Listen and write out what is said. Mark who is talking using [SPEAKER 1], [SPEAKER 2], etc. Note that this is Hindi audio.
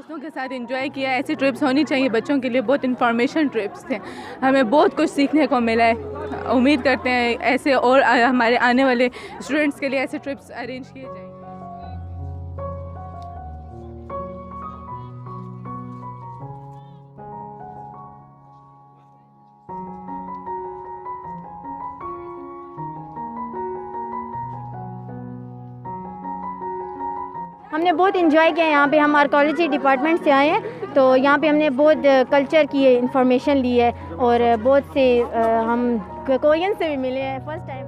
[SPEAKER 1] दोस्तों के साथ एंजॉय किया। ऐसी ट्रिप्स होनी चाहिए बच्चों के लिए, बहुत इन्फॉर्मेशन ट्रिप्स थे, हमें बहुत कुछ सीखने को मिला है। उम्मीद करते हैं ऐसे और हमारे आने वाले स्टूडेंट्स के लिए ऐसे ट्रिप्स अरेंज किए जाएँ।
[SPEAKER 2] हमने बहुत इन्जॉय किया यहाँ पे। हम आर्कोलॉजी डिपार्टमेंट से आए हैं, तो यहाँ पे हमने बहुत कल्चर की इंफॉर्मेशन ली है और बहुत से हम कोरियन से भी मिले हैं फर्स्ट टाइम।